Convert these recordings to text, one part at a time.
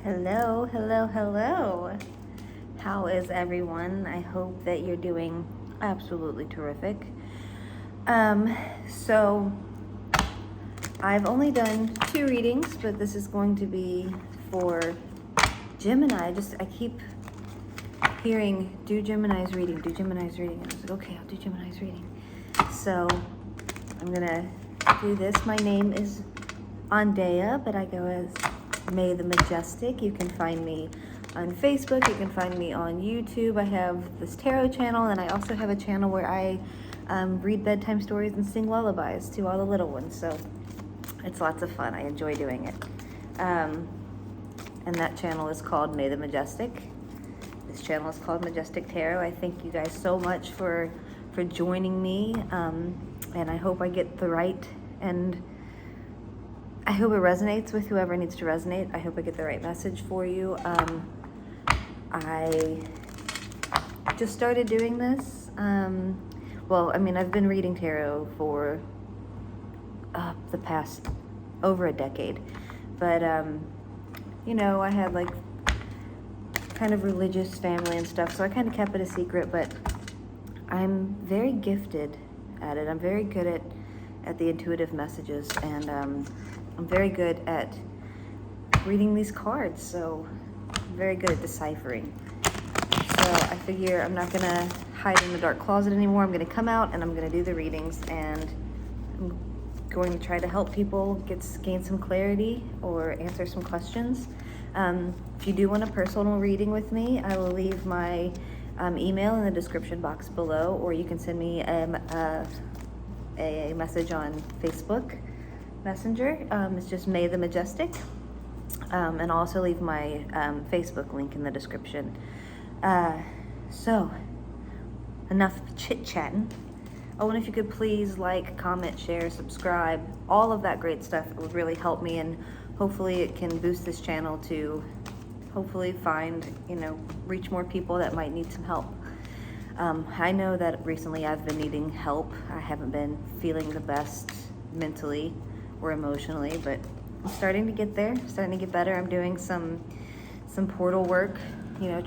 Hello, hello, hello. How is everyone? I hope that you're doing absolutely terrific. So I've only done 2 readings, but this is going to be for Gemini. I keep hearing, do Gemini's reading, do Gemini's reading. And I was like, okay, I'll do Gemini's reading. So I'm gonna do this. My name is Andea, but I go as May the Majestic. You can find me on Facebook. You can find me on YouTube. I have this tarot channel, and I also have a channel where I read bedtime stories and sing lullabies to all the little ones. So it's lots of fun. I enjoy doing it. And that channel is called May the Majestic. This channel is called Majestic Tarot. I thank you guys so much for joining me, and I hope I get the right, and I hope it resonates with whoever needs to resonate. I hope I get the right message for you. I just started doing this. I've been reading tarot for the past over a decade, but I had like kind of religious family and stuff, so I kind of kept it a secret, but I'm very gifted at it. I'm very good at the intuitive messages, and I'm very good at reading these cards, so I'm very good at deciphering. So I figure I'm not gonna hide in the dark closet anymore. I'm gonna come out and I'm gonna do the readings, and I'm going to try to help people gain some clarity or answer some questions. If you do want a personal reading with me, I will leave my email in the description box below, or you can send me a message on Facebook Messenger. It's just May the Majestic, and I'll also leave my Facebook link in the description. So enough chit-chatting. Oh, and if you could please like, comment, share, subscribe, all of that great stuff. It would really help me, and hopefully it can boost this channel to hopefully reach more people that might need some help. I know that recently I've been needing help. I haven't been feeling the best mentally or emotionally, but I'm starting to get there, starting to get better. I'm doing some portal work,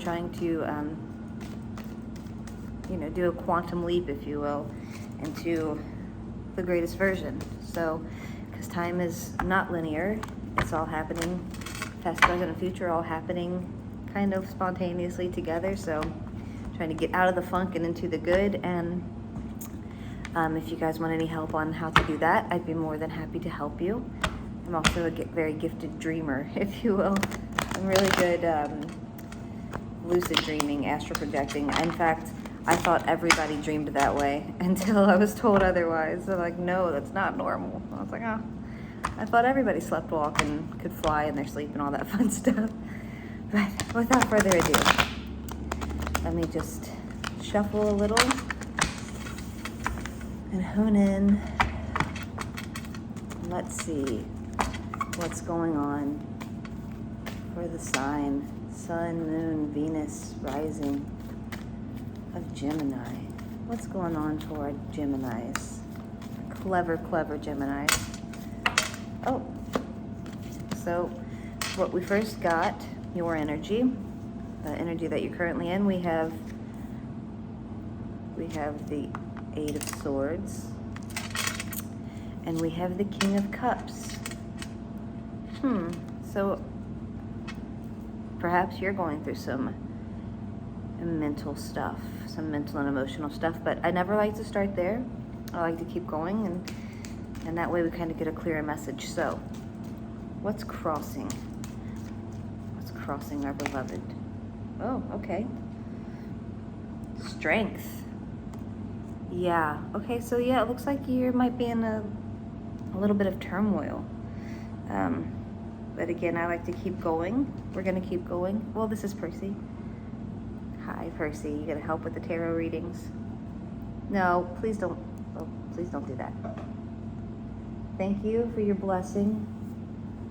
trying to do a quantum leap, if you will, into the greatest version. So, because time is not linear, it's all happening, past, present, and future, all happening kind of spontaneously together. So trying to get out of the funk and into the good, and if you guys want any help on how to do that, I'd be more than happy to help you. I'm also a very gifted dreamer, if you will. I'm really good lucid dreaming, astral projecting. In fact, I thought everybody dreamed that way until I was told otherwise. They're like, no, that's not normal. I was like, oh, I thought everybody slept, walk, and could fly in their sleep and all that fun stuff. But without further ado, let me just shuffle a little and hone in. Let's see what's going on for the sign, Sun, Moon, Venus, rising of Gemini. What's going on for Geminis? Clever Geminis. Oh, so what we first got, your energy, the energy that you're currently in. We have the 8 of Swords, and we have the King of Cups. So perhaps you're going through some mental stuff, some mental and emotional stuff, but I never like to start there. I like to keep going, and that way we kind of get a clearer message. So what's crossing our beloved? Oh, okay. Strength. Yeah. Okay, so yeah, it looks like you might be in a little bit of turmoil. But again, I like to keep going. We're gonna keep going. Well, this is Percy. Hi, Percy. You gonna help with the tarot readings? No, please don't. Oh, please don't do that. Thank you for your blessing.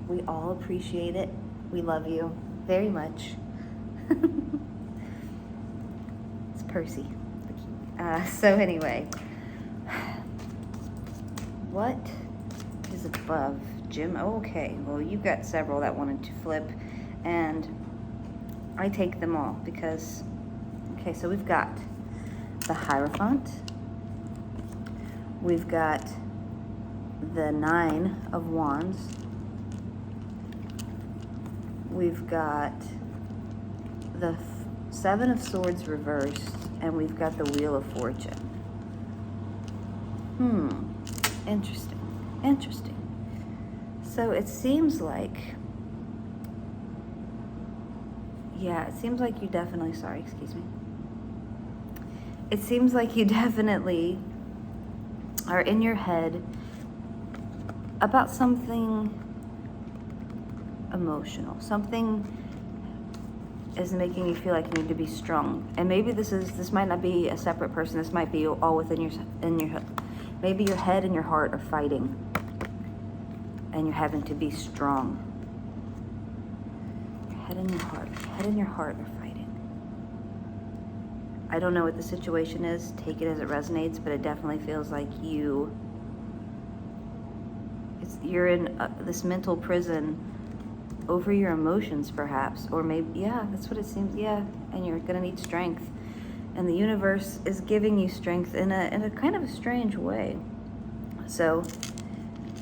We all appreciate it. We love you very much. It's Percy. So anyway, what is above Jim? Oh, okay, well, you've got several that wanted to flip. and I take them all because, okay, so we've got the Hierophant, we've got the 9 of Wands, we've got the 7 of Swords reversed, and we've got the Wheel of Fortune. Interesting. So it seems like, yeah, it seems like you definitely, sorry, excuse me. It seems like you definitely are in your head about something emotional. Something is making you feel like you need to be strong. And maybe this might not be a separate person. This might be all within your maybe your head and your heart are fighting, and you're having to be strong. Your head and your heart are fighting. I don't know what the situation is. Take it as it resonates, but it definitely feels like you're in this mental prison over your emotions, perhaps, or maybe, yeah, that's what it seems. Yeah, and you're gonna need strength, and the universe is giving you strength in a kind of a strange way. So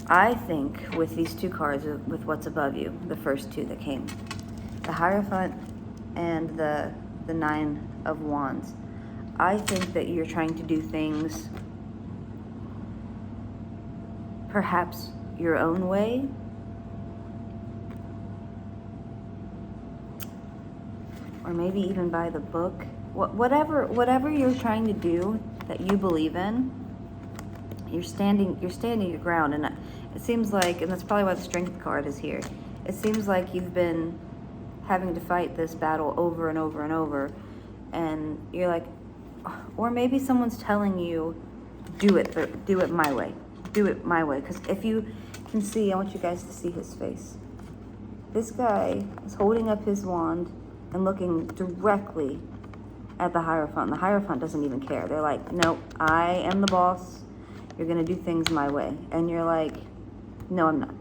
I think with these two cards, with what's above you, the first two that came, the Hierophant and the 9 of Wands, I think that you're trying to do things perhaps your own way, or maybe even by the book. Whatever you're trying to do that you believe in, you're standing your ground. And it seems like, and that's probably why the Strength card is here, it seems like you've been having to fight this battle over and over and over, and you're like, or maybe someone's telling you, do it my way, because if you can see, I want you guys to see his face. This guy is holding up his wand and looking directly at the Hierophant. The Hierophant doesn't even care. They're like, no, I am the boss. You're gonna do things my way. And you're like, no, I'm not.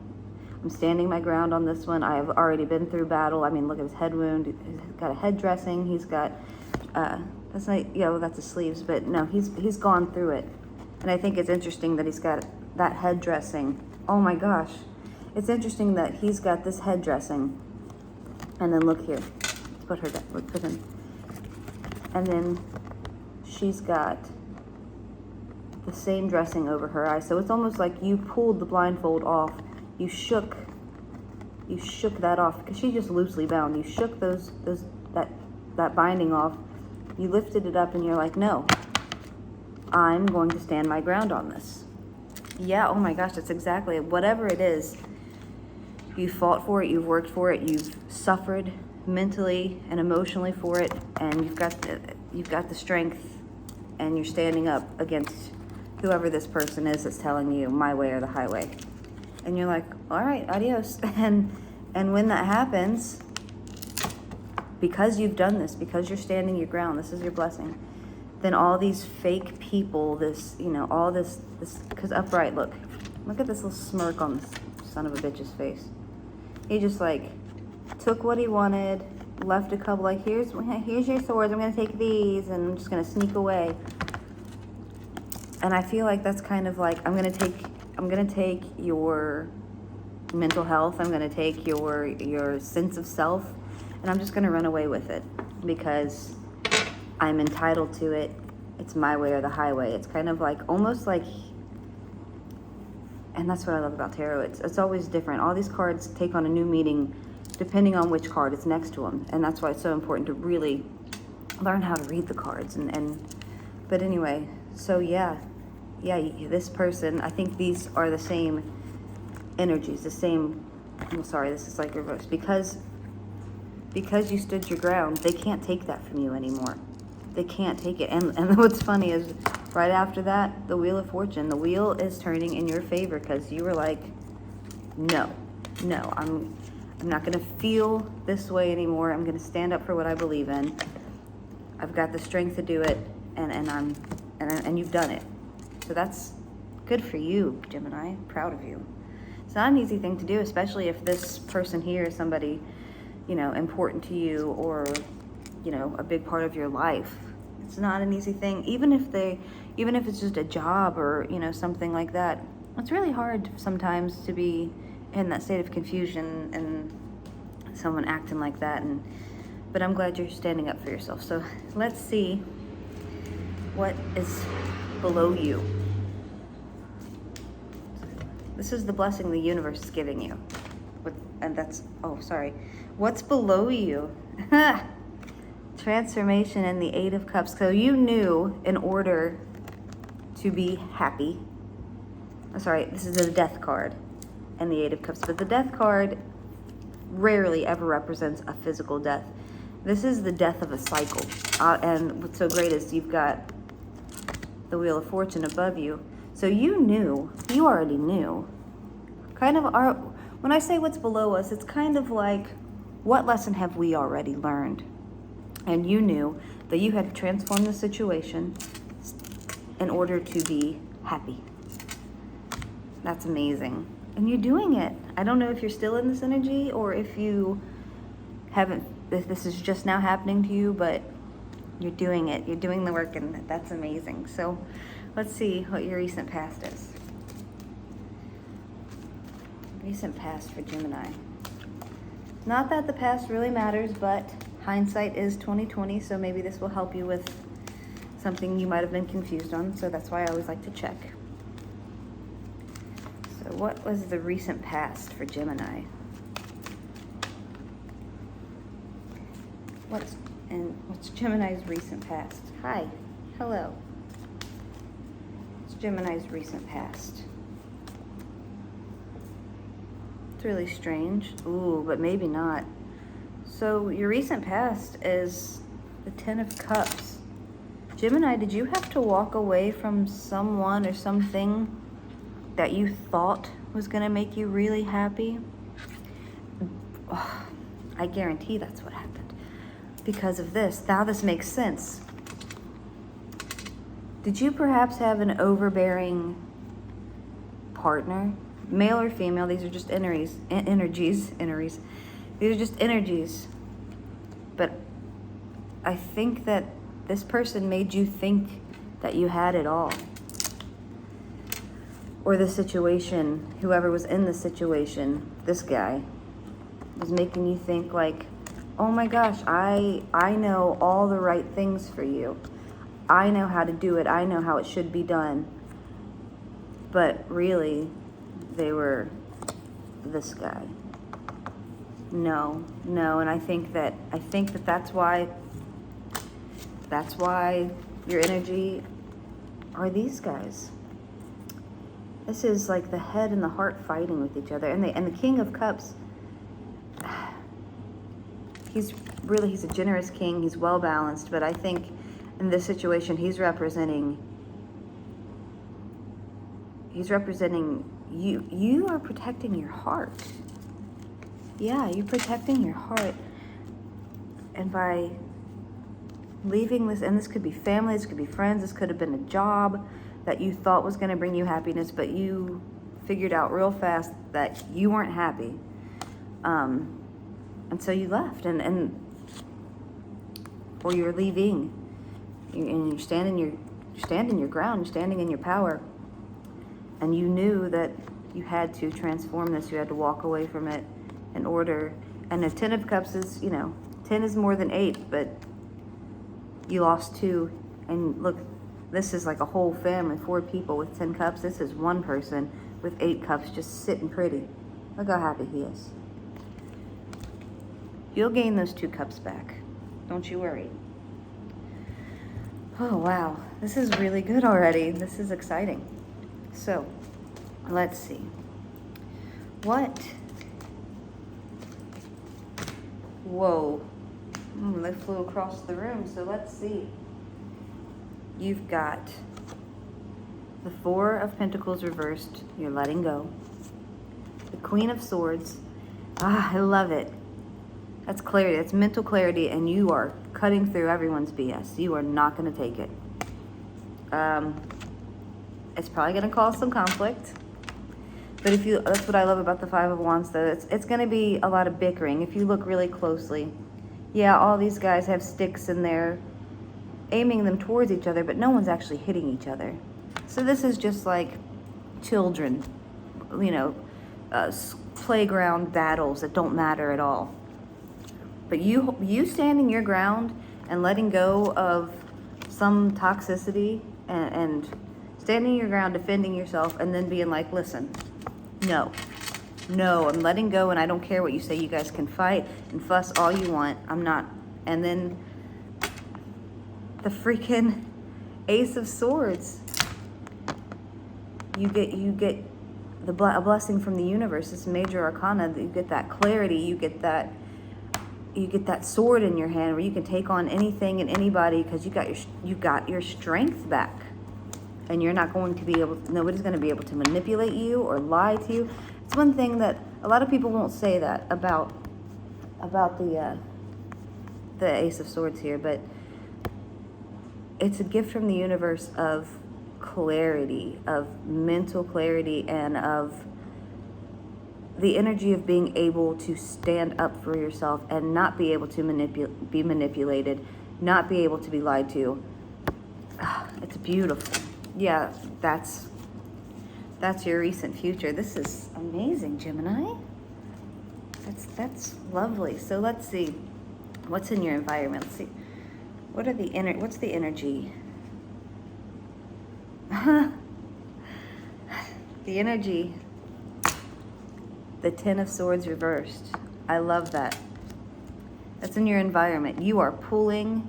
I'm standing my ground on this one. I have already been through battle. I mean, look at his head wound. He's got a head dressing. He's got, that's not, that's his sleeves, but no, he's gone through it. And I think it's interesting that he's got that head dressing. Oh my gosh. It's interesting that he's got this head dressing. And then look here. Put him. And then she's got the same dressing over her eyes. So it's almost like you pulled the blindfold off. You shook that off, because she's just loosely bound. You shook that binding off. You lifted it up and you're like, no, I'm going to stand my ground on this. Yeah, oh my gosh, that's exactly it. Whatever it is, you fought for it, you've worked for it, you've suffered mentally and emotionally for it, and you've got the strength, and you're standing up against whoever this person is that's telling you my way or the highway. And you're like, all right, adios. And when that happens, because you've done this, because you're standing your ground, this is your blessing, then all these fake people, all this, because Upright, look at this little smirk on this son of a bitch's face. He just took what he wanted, left a couple, here's your swords, I'm gonna take these, and I'm just gonna sneak away. And I feel like that's kind of like, I'm gonna take your mental health, I'm gonna take your sense of self, and I'm just gonna run away with it because I'm entitled to it. It's my way or the highway. It's kind of like, almost like, and that's what I love about tarot. It's always different. All these cards take on a new meaning depending on which card is next to them, and that's why it's so important to really learn how to read the cards. But anyway, so yeah, this person, I think these are the same energies, the same. I'm sorry, this is like reversed, because you stood your ground. They can't take that from you anymore. They can't take it. And what's funny is, right after that, the Wheel of Fortune, the wheel is turning in your favor, because you were like, no, I'm not going to feel this way anymore. I'm going to stand up for what I believe in. I've got the strength to do it, and you've done it. So that's good for you, Gemini. Proud of you. It's not an easy thing to do, especially if this person here is somebody important to you, or, a big part of your life. It's not an easy thing, even if it's just a job or, something like that. It's really hard sometimes to be in that state of confusion and someone acting like that. But I'm glad you're standing up for yourself. So let's see what is below you. This is the blessing the universe is giving you. What's below you? Transformation and the Eight of Cups. So you knew, in order to be happy, this is the Death card and the Eight of Cups, but the Death card rarely ever represents a physical death. This is the death of a cycle. And what's so great is you've got the Wheel of Fortune above you. So you already knew. When I say what's below us, it's kind of like, what lesson have we already learned? And you knew that you had to transform the situation in order to be happy. That's amazing. And you're doing it. I don't know if you're still in this energy or if you haven't, if this is just now happening to you, but you're doing it. You're doing the work, and that's amazing. So let's see what your recent past is. Recent past for Gemini. Not that the past really matters, but hindsight is 20/20, so maybe this will help you with something you might have been confused on. So that's why I always like to check. So what was the recent past for Gemini? What's Gemini's recent past? Hi, hello. What's Gemini's recent past? It's really strange. Ooh, but maybe not. So your recent past is the Ten of Cups. Gemini, did you have to walk away from someone or something that you thought was going to make you really happy? Oh, I guarantee that's what happened. Because of this. Now this makes sense. Did you perhaps have an overbearing partner? Male or female, these are just energies. These are just energies. But I think that this person made you think that you had it all. Or the situation, whoever was in the situation, this guy, was making you think like, oh my gosh, I know all the right things for you. I know how to do it. I know how it should be done. But really, they were this guy. No, and I think that that's why your energy are these guys. This is like the head and the heart fighting with each other. And the King of Cups, he's a generous king. He's well balanced, but I think in this situation he's representing you. You are protecting your heart. Yeah, you're protecting your heart. And by leaving this, and this could be family, this could be friends, this could have been a job that you thought was going to bring you happiness, but you figured out real fast that you weren't happy. And so you left, or you're leaving, and you're standing your ground, you're standing in your power, and you knew that you had to transform this, you had to walk away from it in order. And the Ten of Cups is, 10 is more than 8, but you lost 2, and look, this is like a whole family, 4 people with 10 cups. This is one person with 8 cups just sitting pretty. Look how happy he is. You'll gain those 2 cups back. Don't you worry. Oh, wow. This is really good already. This is exciting. So, let's see. Whoa. They flew across the room, so let's see. You've got the 4 of Pentacles reversed. You're letting go. The Queen of Swords. I love it. That's clarity. That's mental clarity, and you are cutting through everyone's BS. You are not going to take it. It's probably going to cause some conflict. But that's what I love about the Five of Wands, though. It's going to be a lot of bickering. If you look really closely, yeah, all these guys have sticks and they're aiming them towards each other, but no one's actually hitting each other. So this is just like children, playground battles that don't matter at all. But you standing your ground and letting go of some toxicity and standing your ground, defending yourself, and then being like, listen, no, I'm letting go, and I don't care what you say. You guys can fight and fuss all you want. I'm not. And then the freaking Ace of Swords. You get a blessing from the universe. It's major arcana. You get that clarity. You get that sword in your hand where you can take on anything and anybody because you got your strength back. And you're not going to be nobody's going to be able to manipulate you or lie to you. It's one thing that a lot of people won't say that about the Ace of Swords here, but it's a gift from the universe of clarity, of mental clarity, and of the energy of being able to stand up for yourself and not be able to be manipulated, not be able to be lied to. It's beautiful. Yeah, that's your recent future. This is amazing, Gemini. That's lovely. So let's see what's in your environment. Let's see what's the energy. The energy. The Ten of Swords reversed. I love that. That's in your environment. You are pulling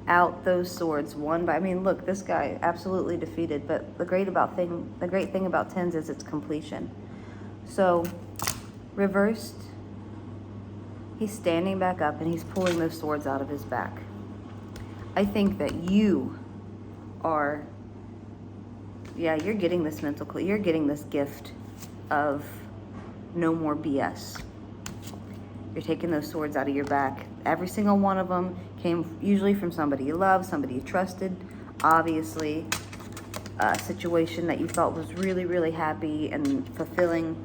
out those swords one by. I mean, look, this guy absolutely defeated. But the great thing about tens is its completion. So, reversed. He's standing back up and he's pulling those swords out of his back. I think that you are. Yeah, you're getting this you're getting this gift of no more BS. You're taking those swords out of your back. Every single one of them came usually from somebody you love, somebody you trusted, obviously a situation that you felt was really, really happy and fulfilling.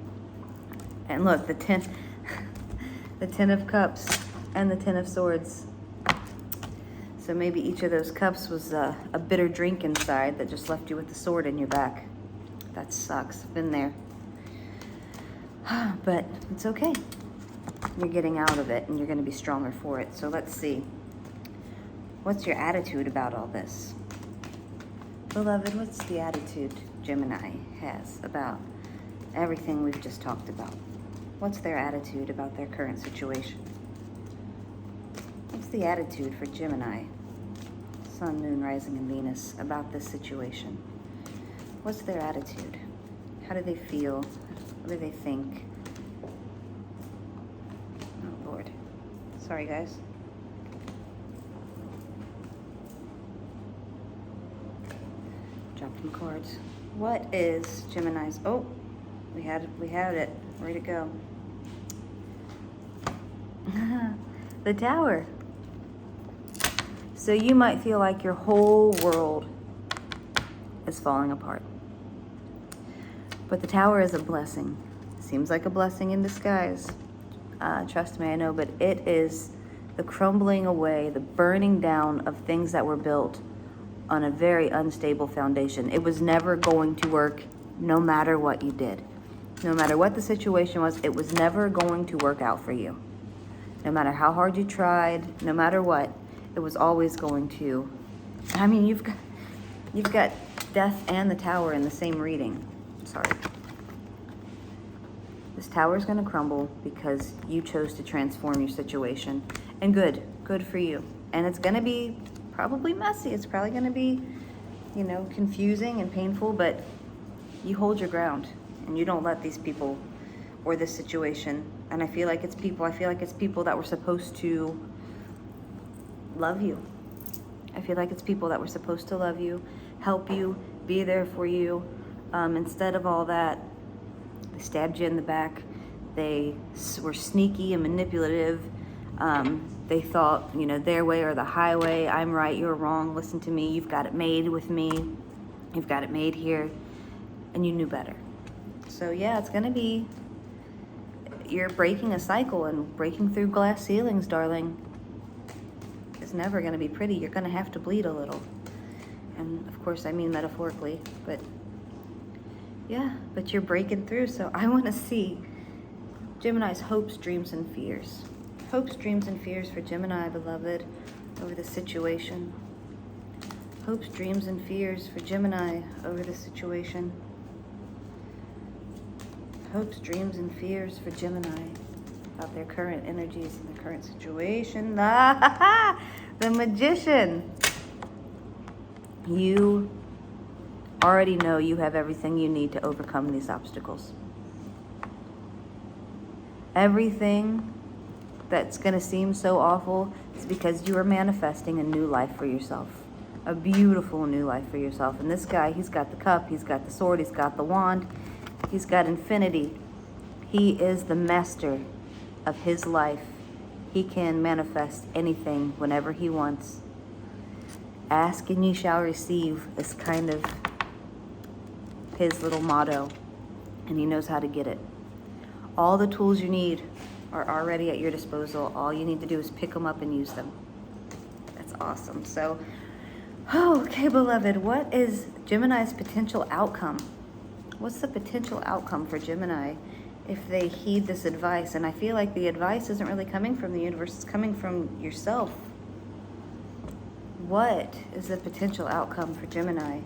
And look, the Ten of Cups and the Ten of Swords. So maybe each of those cups was a bitter drink inside that just left you with the sword in your back. That sucks. Been there. But it's okay. You're getting out of it and you're going to be stronger for it. So let's see. What's your attitude about all this? Beloved, what's the attitude Gemini has about everything we've just talked about? What's their attitude about their current situation? What's the attitude for Gemini, Sun, Moon, Rising, and Venus about this situation? What's their attitude? How do they feel? What do they think? Oh, Lord. Sorry, guys. Dropped some cards. What is Gemini's? Oh, we had it. Where'd it go? The Tower. So you might feel like your whole world is falling apart. But the Tower is a blessing. Seems like a blessing in disguise. Trust me, I know, but it is the crumbling away, the burning down of things that were built on a very unstable foundation. It was never going to work no matter what you did. No matter what the situation was, it was never going to work out for you. No matter how hard you tried, no matter what, it was always going to. I mean, you've got Death and the Tower in the same reading. Sorry. This tower is going to crumble because you chose to transform your situation. And good for you. And it's going to be probably messy. It's probably going to be, confusing and painful, but you hold your ground and you don't let these people or this situation. And I feel like it's people that were supposed to love you. I feel like it's people that were supposed to love you, help you, be there for you. Instead of all that, they stabbed you in the back. They were sneaky and manipulative. They thought, their way or the highway. I'm right, you're wrong. Listen to me. You've got it made with me. You've got it made here. And you knew better. So yeah, it's gonna be, you're breaking a cycle, and breaking through glass ceilings, darling, is never gonna be pretty. You're gonna have to bleed a little. And of course, I mean metaphorically, but yeah, but you're breaking through. So I wanna see Gemini's hopes, dreams, and fears. Hopes, dreams, and fears for Gemini, beloved, over the situation. Hopes, dreams, and fears for Gemini over the situation. Hopes, dreams, and fears for Gemini about their current energies and the current situation. The Magician. You already know you have everything you need to overcome these obstacles. Everything that's going to seem so awful is because you are manifesting a new life for yourself. A beautiful new life for yourself. And this guy, he's got the cup, he's got the sword, he's got the wand, he's got infinity. He is the master of his life. He can manifest anything whenever he wants. Ask and ye shall receive is kind of his little motto, and he knows how to get it. All the tools you need are already at your disposal. All you need to do is pick them up and use them. That's awesome. So, okay, beloved, what is Gemini's potential outcome? What's the potential outcome for Gemini if they heed this advice? And I feel like the advice isn't really coming from the universe, it's coming from yourself. What is the potential outcome for Gemini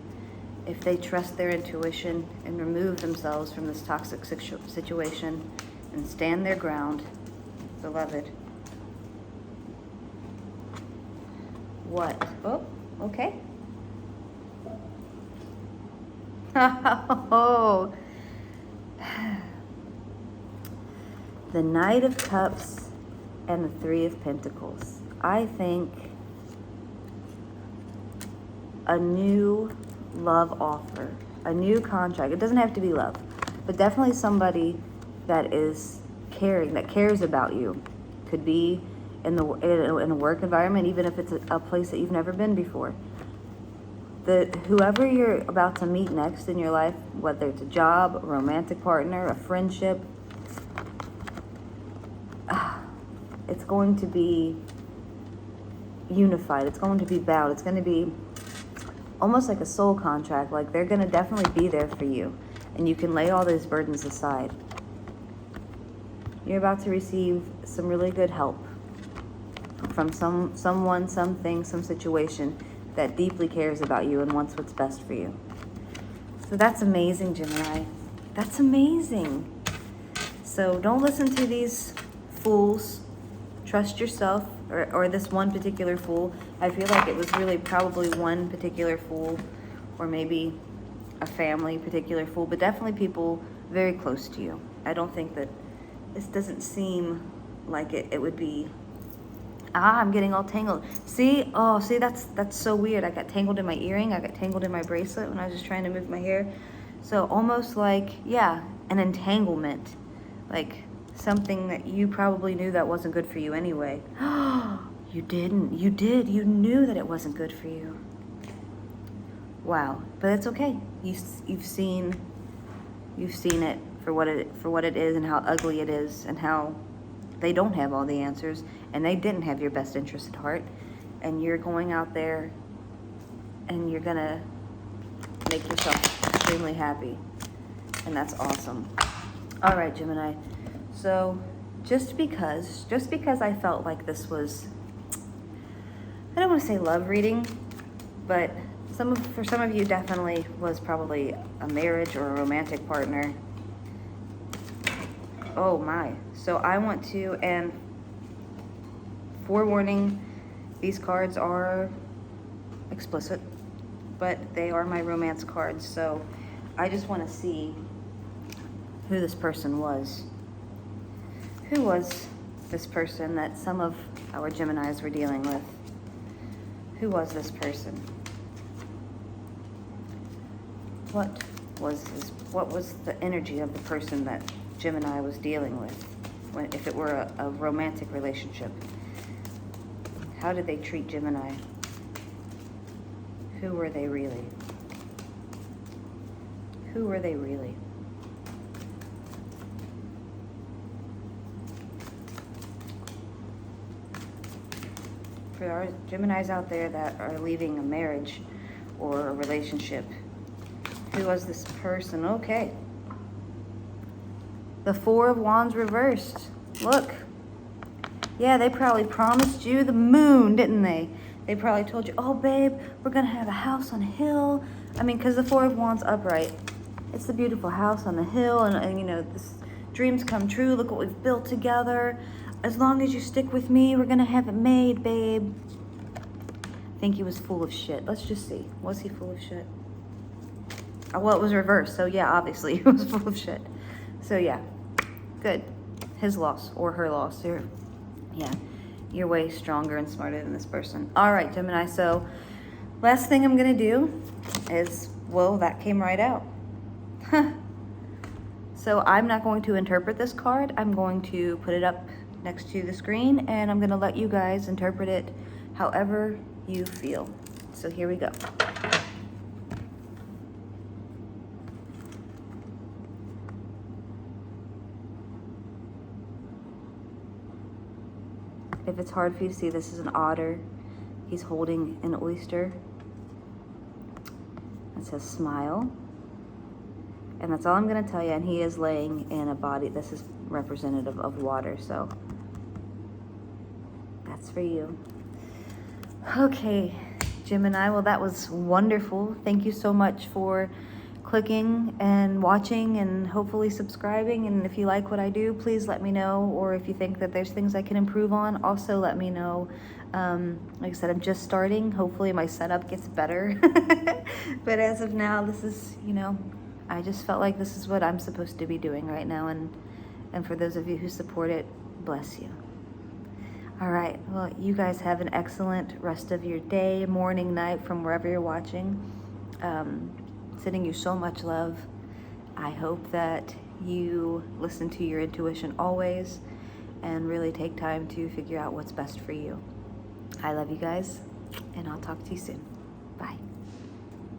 if they trust their intuition and remove themselves from this toxic situation and stand their ground, beloved? What? Oh, okay. Oh. The Knight of Cups and the Three of Pentacles. I think a new love offer, a new contract. It doesn't have to be love, but definitely somebody that is caring, that cares about you. Could be in a work environment, even if it's a place that you've never been before. Whoever you're about to meet next in your life, whether it's a job, a romantic partner, a friendship, it's going to be unified. It's going to be bound. It's going to be almost like a soul contract. Like they're going to definitely be there for you, and you can lay all those burdens aside. You're about to receive some really good help from someone, something, some situation that deeply cares about you and wants what's best for you. So that's amazing, Gemini. That's amazing. So don't listen to these fools. Trust yourself, or this one particular fool. I feel like it was really probably one particular fool, or maybe a family particular fool, but definitely people very close to you. I don't think that, this doesn't seem like it would be, I'm getting all tangled. See, that's so weird. I got tangled in my earring. I got tangled in my bracelet when I was just trying to move my hair. So almost like, yeah, an entanglement. Like something that you probably knew that wasn't good for you anyway. You didn't. You did. You knew that it wasn't good for you. Wow. But it's okay. You've seen it for what it is, and how ugly it is, and how they don't have all the answers, and they didn't have your best interest at heart. And you're going out there and you're gonna make yourself extremely happy. And that's awesome. All right, Gemini. So just because I felt like this was, I don't want to say love reading, but for some of you definitely was probably a marriage or a romantic partner. Oh my. So I want to, and forewarning, these cards are explicit, but they are my romance cards. So I just want to see who this person was. Who was this person that some of our Geminis were dealing with? Who was this person? What was the energy of the person that Gemini was dealing with, if it were a romantic relationship? How did they treat Gemini? Who were they really? Who were they really? for our Geminis out there that are leaving a marriage or a relationship. Who was this person? Okay. The Four of Wands reversed. Look. Yeah, they probably promised you the moon, didn't they? They probably told you, oh, babe, we're going to have a house on a hill. I mean, because the Four of Wands upright. It's the beautiful house on the hill. And you know, this dreams come true. Look what we've built together. As long as you stick with me, we're going to have it made, babe. I think he was full of shit. Let's just see. Was he full of shit? Oh, well, it was reversed. So, yeah, obviously, he was full of shit. So, yeah. Good. His loss or her loss. Yeah, you're way stronger and smarter than this person. All right, Gemini, so last thing I'm going to do is, well, that came right out. So I'm not going to interpret this card. I'm going to put it up next to the screen, and I'm going to let you guys interpret it however you feel. So here we go. If it's hard for you to see, this is an otter. He's holding an oyster. It says smile. And that's all I'm going to tell you. And he is laying in a body. This is representative of water. So that's for you. Okay, Gemini. Well, that was wonderful. Thank you so much for clicking and watching and hopefully subscribing. And if you like what I do, please let me know. Or if you think that there's things I can improve on, also let me know. Like I said, I'm just starting. Hopefully my setup gets better. But as of now, this is, you know, I just felt like this is what I'm supposed to be doing right now. And for those of you who support it, bless you. All right. Well, you guys have an excellent rest of your day, morning, night, from wherever you're watching. Sending you so much love. I hope that you listen to your intuition always and really take time to figure out what's best for you. I love you guys, and I'll talk to you soon. Bye.